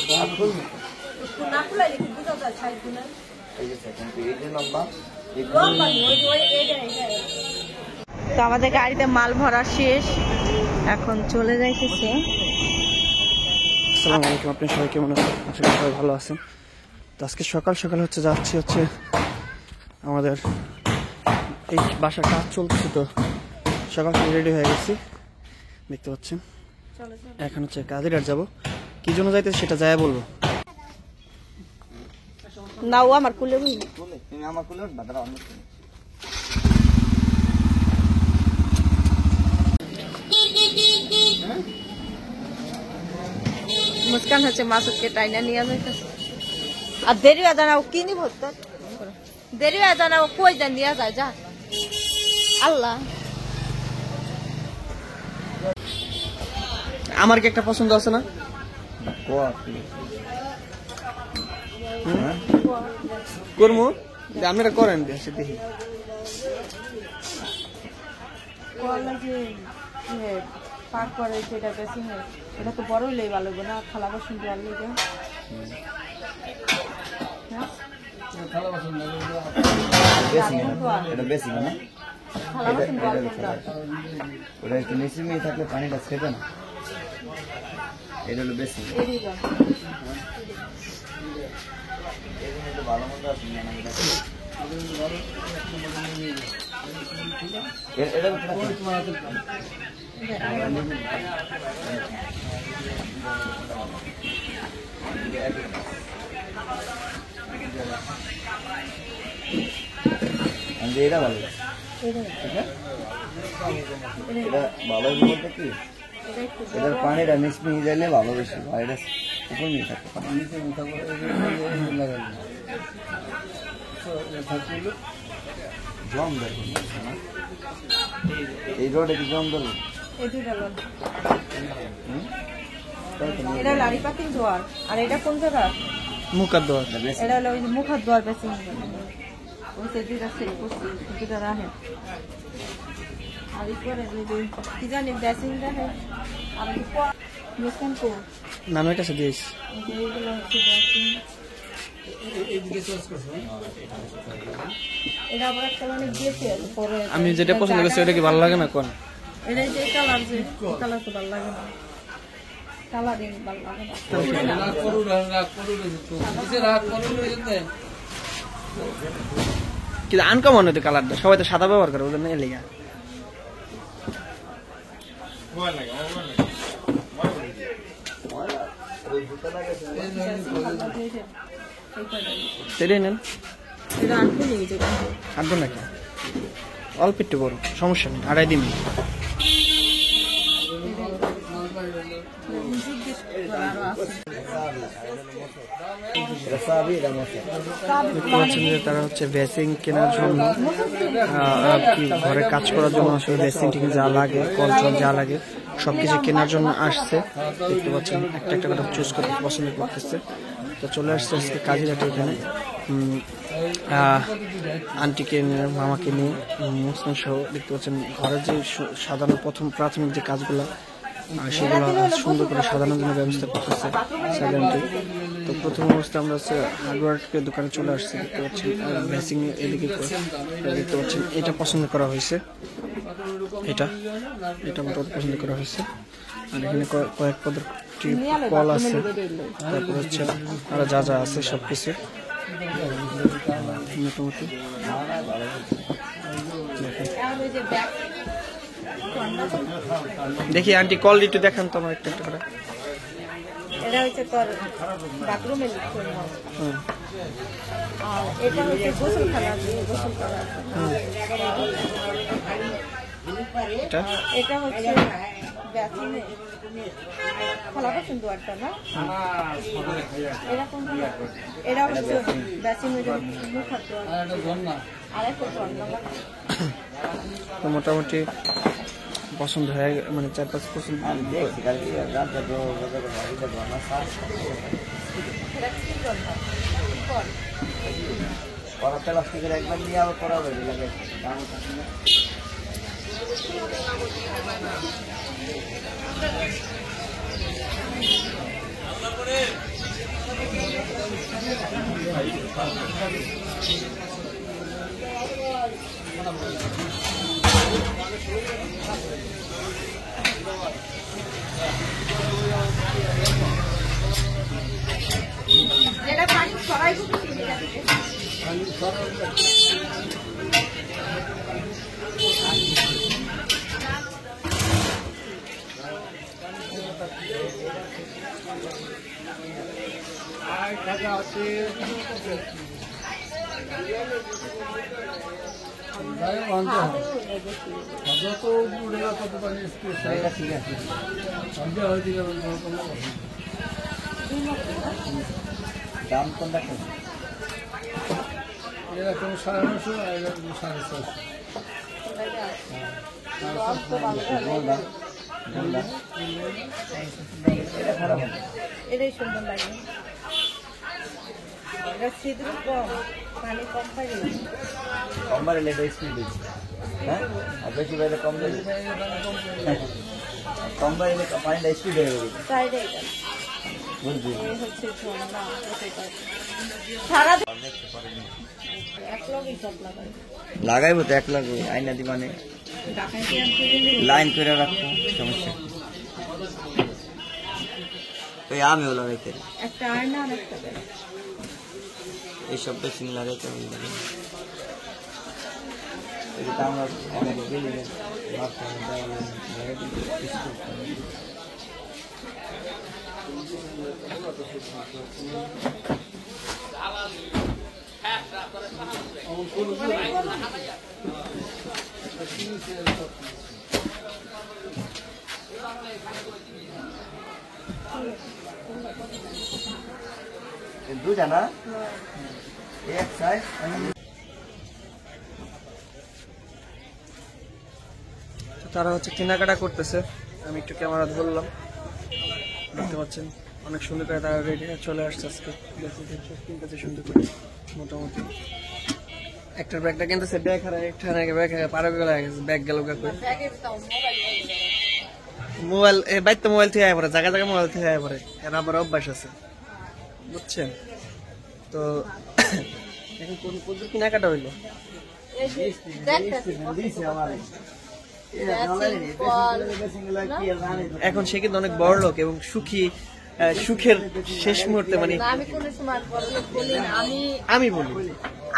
তো আমাদের গাড়িতে মাল ভরা শেষ, এখন চলে যাইতেছে। আসসালামু আলাইকুম, আপনি সবাই কেমন আছেন? আশা করি সবাই ভালো আছেন। তো আজকে সকাল সকাল যাচ্ছি আমাদের এই বাসার কাজ চলতেছে, তো সকাল থেকে রেডি হয়ে গেছি দেখতে পাচ্ছেন। এখন কাজের আর যাবো, কি জন্য যাইতেছে সেটা যায় বলবো। নাও আমার কুলে মুস্কান হচ্ছে মাসুদকে টাইনা নিয়ে যাইতেছে। আর দেরি হয়ে জানাও কি নিব, দেরি হয়ে জানাও কই যা নিয়ে যায় যা। আল্লাহ, আমার কি একটা পছন্দ আছে না? করবো, আপনারা করেন দেখি। পার করে যেটা বেশি হয় এটা তো বড় হইলেই ভালো না, থালা বাসন দেওয়ার লেগে। থাকলে পানিটা ছেপে না, এটা হলো বেশি। ভালো মতো আছে এটা ভালো, এটা ভালো বলতে কি এটার পানিটা মিশমি যাইলে ভালো বেশি, আর এটা উপর নিয়ে থাকে জম দেখুন এই রোডে কি জম ধরুন। এটা লাড়ি পাতিল দোয়ার, আর এটা কোন জায়গা? মুখার দোয়ার। এটা হলো ওই মুখার দোয়ার বেশি রাখে। আর কি জানি বেসিং রাখে। আর নামের কাছে দিয়েছি। আমি যেটা পছন্দ করছি ওটা কি ভালো লাগে না? কোন এটা যে কালার, যে কালার তো ভালো লাগে না, কালারিং ভালো লাগে না। কিন্তু আনকমন হতো কালারটা, সবাই তো সাদা ব্যবহার করে, ওদের নেই লেগা। সেটাই নেন, আটবো নাকি? অল্প একটু বড়, সমস্যা নেই, 2.5 দিন। তারা বেসিং কেনার জন্য, ঘরে কাজ করার জন্য আসলে বেসিং টিকে যা লাগে, কল যা লাগে সবকিছু কেনার জন্য আসছে। দেখতে পাচ্ছেন একটা একটা করে চুজ করতে পছন্দ করতেছে। তো চলে আসছে আজকে কাজের একটা এখানে আন্টিকে নিয়ে, মামাকে নিয়ে, মুসলিম সহ। দেখতে পাচ্ছেন ঘরের যে সাধারণ প্রাথমিক যে কাজগুলো সেগুলো সুন্দর করে সাজানোর জন্য ব্যবস্থা করতেছে সাধারণত। তো প্রথম অবস্থায় আমরা হার্ডওয়্যারের দোকানে চলে আসছি। দেখতে পাচ্ছেন বেসিং এদিকে দেখতে পাচ্ছেন এটা পছন্দ করা হয়েছে, এটা মোটামুটি পছন্দ করা হয়েছে। আর এখানে কয়েক পদ্ধতি কল আছে, তারপর আর যা যা আছে সবকিছু মোটামুটি। দেখি আন্টি কল একটু দেখান তো আমার একটা করে। এটা হচ্ছে তোর বাথরুমে আর এটা হচ্ছে গোসলখানা, গোসলখানা। এটা হচ্ছে বাথরুমে খোলা বাসন দোয়ারটা না, এরকম। এটা হচ্ছে বাথরুমের মুখার দোয়ার, আর একটা তো মোটামুটি পছন্দ হয়ে, মানে 4-5 পছন্দ। প্লাস্টিকের একবার নিয়ে আবার করা হবে লাগে। দাম কোনটা কেন? এরকম 950 আর এরকম 450। এটাই সুন্দর লাগে। এটা ছিদ্র কম, পানি কম পাই কম বাড়লে এটা স্পিড দিচ্ছে, হ্যাঁ, আর বেশি বাড়লে কম দেবে। কম বাড়লে পানিটা স্পিড হয়ে যাবে। সাইডে এটা বুঝলি? এই হচ্ছে ঝর্ণা, সারা এক লগে সব লাগাই। লাগাইবো তো, এক লাগবে আইনা দি মানে লাইন করে রাখবো, সমস্যা ওই আমিও লাগাইতে একটা আয়না আর একটা বেড়া। এইসব বেশি লাগাইতে হবে। এটা আমরা অনেক গেলে দুটা না এক সাইজ। তারা হচ্ছে কেনাকাটা করতেছে, আমি একটু ক্যামেরা ধরলাম, দেখতে পাচ্ছেন অনেক সুন্দর করে তারা রেডি চলে আসছে আজকে। কিনতেছে সুন্দর করে, মোটামুটি একটার ব্যাগটা কিনতেছে, ব্যাগ হারা একটা ব্যাগ পারো গেল গেছে, ব্যাগ গেল মোবাইল বাইর তো মোবাইল থেকে আয় পরে, জায়গা জায়গায় মোবাইল থেকে আয় পরে, এর আবার অভ্যাস আছে, বুঝছেন তো। এখন কোন কেনাকাটা হইলো? এখন সে কিন্তু অনেক বড় লোক এবং সুখী, সুখের শেষ মুহূর্তে, মানে আমি কোন সময় বড়লোক বলি না, আমি বলি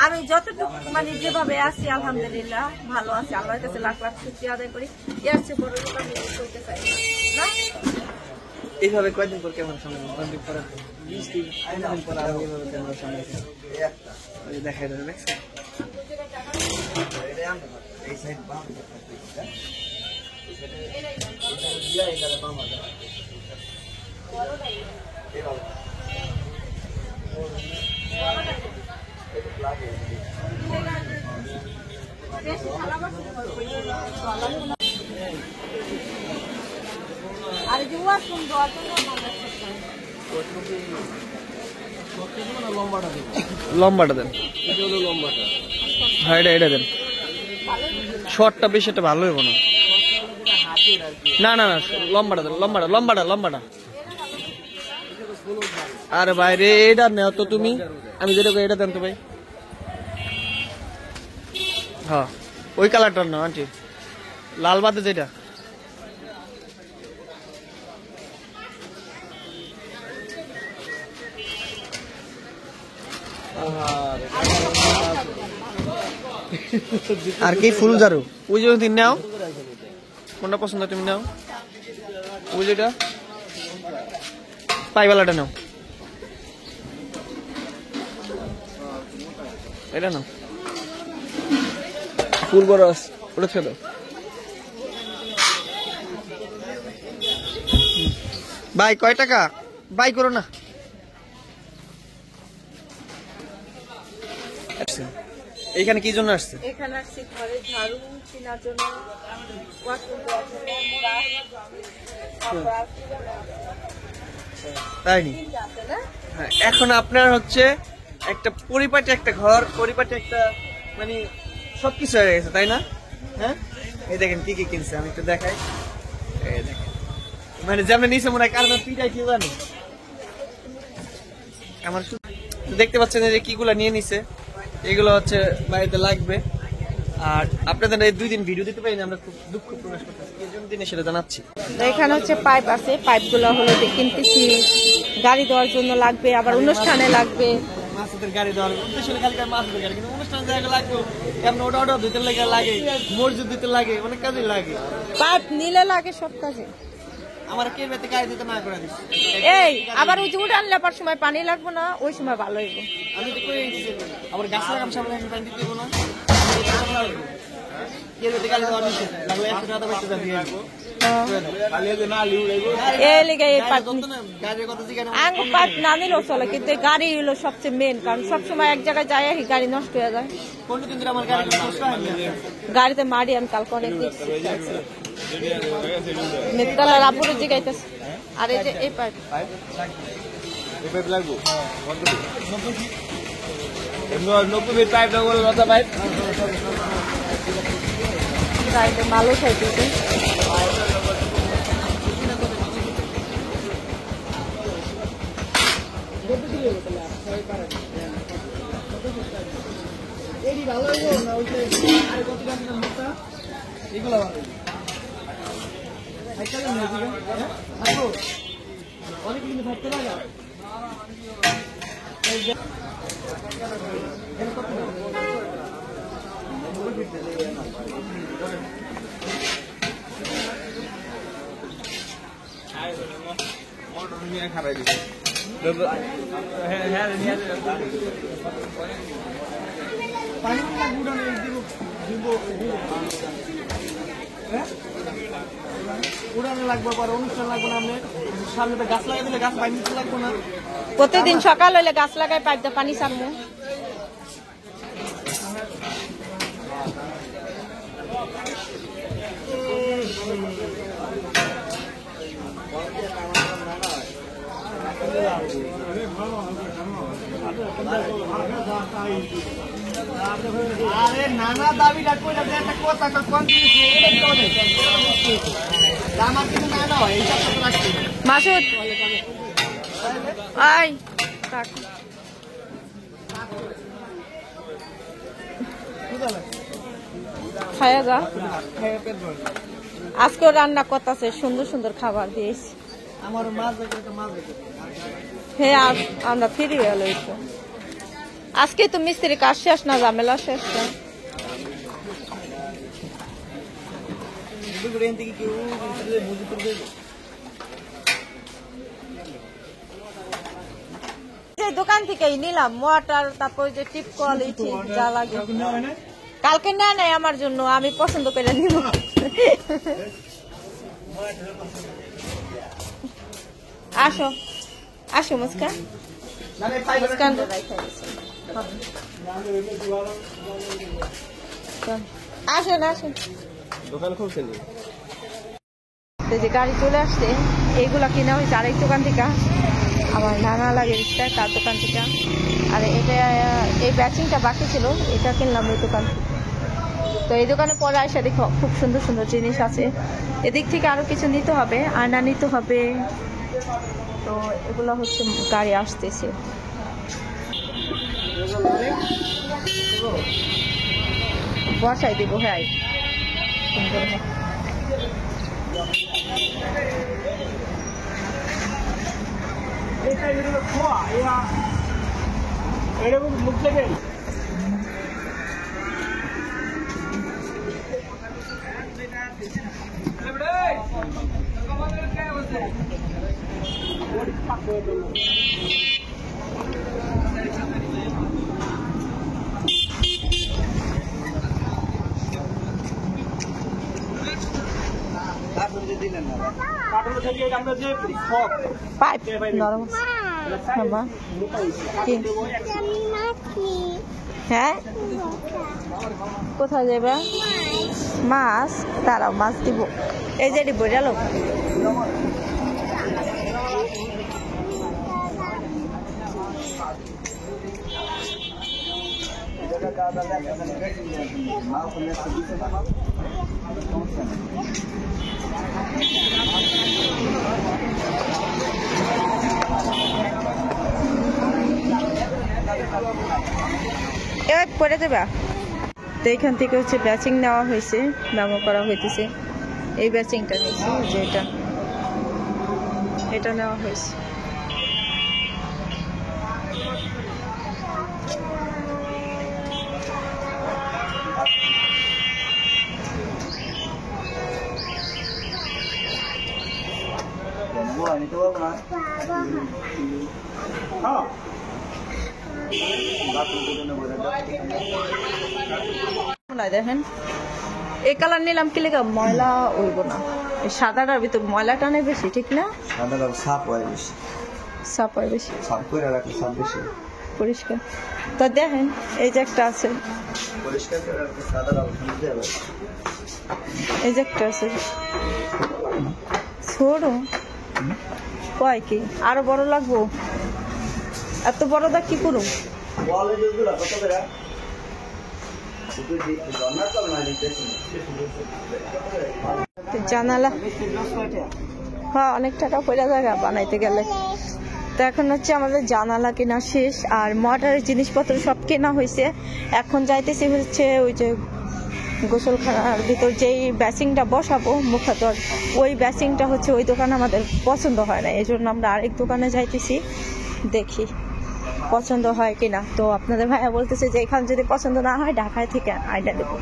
আমি যতটুকু মানে যেভাবে আছি আলহামদুলিল্লাহ ভালো আছি, আল্লাহর কাছে লাখ লাখ শুকরিয়া আদায় করি। এর চেয়ে বড় লোক আমি করতে চাই না। এইভাবে কয়দিন পর কেমন সামনে 20 দিন পরে 20 দিন পর আর এইভাবে ক্যামেরার সামনে দেখাই দেবে, দেখছেন? এই সাইড বাম আর জুয়া সুন্দর লম্বাটা দেন, হ্যাঁ এটা দেন। শর্টটা বেশি একটা ভালো হইব না, না না না লম্বাটা দেন, লম্বাটা। আরে ভাই রে, এটা নেও তো তুমি, আমি যেটা এটা দেন তো ভাই। হ্যাঁ ওই কালারটা নাও আন্টি, লাল বাদে যেটা। আর কি ফুল জারু, ওই যে তুমি নাও, কোনটা পছন্দ তুমি নাও, ওই যেটা পাইওয়ালাটা নাও, এটা নাও, ফুল বড় আছে ওটা ছেড়ে দাও। ভাই কয় টাকা? বাই করো না। এইখানে কি জন্য আসছে? এখানে আসছি ঘরে ঝাড়ু কেনার জন্য, ওয়াশরুম দেওয়ার জন্য, তাই নি? আছে না? হ্যাঁ, এখন আপনার হচ্ছে একটা পরিপাটি একটা ঘর, পরিপাটি একটা মানে সবকিছু হয়ে গেছে, তাই না? হ্যাঁ, এই দেখেন কি কি কিনছে, আমি একটু দেখাই। এই দেখেন, মানে যেমন নিচে মনে হয় কারণ পিঠাই কি জানি, আমার দেখতে পাচ্ছেন যে কিগুলা নিয়ে নিছে, এগুলো হচ্ছে বাড়িতে লাগবে। আর আপনাদের এই 2 দিন ভিডিও দিতে পারি না, আমরা খুব দুঃখ প্রকাশ করতেছি, এই জন্য দিনে সেটা জানাচ্ছি। এখানে হচ্ছে পাইপ আছে, পাইপগুলো হলো কিনতেছি, গাড়ি দেওয়ার জন্য লাগবে, আবার অনুষ্ঠানে লাগবে। মাছের গাড়ি দেওয়ার উদ্দেশ্য খালি মাছের গাড়ি, কিন্তু অনুষ্ঠান জায়গা লাগবে, এমন ওটা দিতে লাগে, মসজিদ দিতে লাগে, অনেক কাজে লাগে। পাইপ নিলে লাগে সব কাজে। আমার কে বেতে গাড়ি দিতে না করে দিচ্ছে। এই আবার ওই যে উঠান লেপার সময় পানি লাগবে না, ওই সময় ভালো হইব। আমি তো কই আবার গাছ লাগাম সামনে পানি দিতে দেব না, কে বেতে গাড়ি দেওয়ার নিচে লাগলে 100 টাকা বেচতে যাবি পাইপ না নিলেও চলে, কিন্তু গাড়ি হলো সবচেয়ে মেন, কারণ সবসময় এক জায়গায় যায় গাড়ি নষ্ট হয়ে যায়। গাড়িতে মারি আমি কালকে অনেক মিত্তালার আপুরের জিগাইতেছে। আর এই যে এই পাইপ লাগবো 90 ফিট পাইপ লাগবো, লতা পাইপ গাড়িতে মালও খাইতেছে। খারাই দিচ্ছে উড়ানে লাগবে, পরে অনুষ্ঠান লাগবে না, আপনি সামনে গাছ লাগাই দিলে গাছ পানি দিতে লাগবে না। প্রতিদিন সকাল হইলে গাছ লাগাই পাইপ দিয়ে পানি ছাড়বো। আরে নানা দাবি ডাকবো, একটা কথা কোন আমার কিন্তু না না হয় এইসব কথা রাখছি। মাসুদ আয় খায়া যা। আজকেও রান্না করতেছে, সুন্দর সুন্দর খাবার দিয়েছি। আমার মাছ মাছ হ্যাঁ আমরা ফিরে গেল। আজকে তো মিস্ত্রি কাজ শেষ না, ঝামেলা শেষ না। দোকান থেকেই নিলাম মোয়াটার, তারপর যে টিপ কল যা লাগে। কালকে না নাই আমার জন্য, আমি পছন্দ করে নিব। আসো আসো মুস্কান, মুস্কান আসেন আসেন। দোকান খুলছেন যে গাড়ি চলে আসছে, এইগুলা কিনা হয়েছে আরেক দোকান থেকে, আমার নানা লাগে তার দোকান থেকে। আর এটা এই ব্যাচিংটা বাকি ছিল, এটা কিনলাম এই দোকান থেকে। তো এই দোকানে পরে আসা দেখো খুব সুন্দর সুন্দর জিনিস আছে। এদিক থেকে আরো কিছু নিতে হবে, আয়না নিতে হবে। তো এগুলো হচ্ছে গাড়ি আসতেছে। বসাই দেবো। হ্যাঁ সুন্দর মুখ থেকে পাইপ নরম। হ্যাঁ কোথায় যাবে? মাছ, তারাও মাছ দিব। এই যে দিব গেল। এবার পরে দেবা। তো এখান থেকে হচ্ছে ব্যাচিং নেওয়া হয়েছে, মেমো করা হইতেছে। এই ব্যাচিংটা নিয়েছে, যে এটা নেওয়া হয়েছে। দেখেন এই কালার নিলাম কি লেখা, ময়লা উইব না। এই সাদাটার ভিতর ময়লাটা নেই বেশি, ঠিক না? সাদা সাপ হয় বেশি, সাপ হয় বেশি, সাপ করে রাখলে সাপ বেশি পরিষ্কার। তো দেখেন এই যে একটা আছে, পরিষ্কার করে রাখলে সাদা সুন্দর হবে। এই যে একটা আছে ছোট, কয় কি আরো বড় লাগবো? এত বড় দা কি করুম? বলে যেগুলো কত করে? জানালা হ্যাঁ অনেক টাকা পড়ে জায়গা বানাইতে গেলে। তো এখন হচ্ছে আমাদের জানালা কেনা শেষ, আর মডারের জিনিসপত্র সব কেনা হয়েছে। এখন যাইতেছি হচ্ছে ওই যে গোসলখানার ভিতর যেই ব্যাসিংটা বসাবো মুখ হাত, ওই ব্যাসিংটা হচ্ছে ওই দোকানে আমাদের পছন্দ হয় না, এই জন্য আমরা আরেক দোকানে যাইতেছি, দেখি পছন্দ হয় কিনা। তো আপনাদের ভাইয়া বলতেছে যে এখানে যদি পছন্দ না হয় ঢাকায় থেকে আইডা দেবো।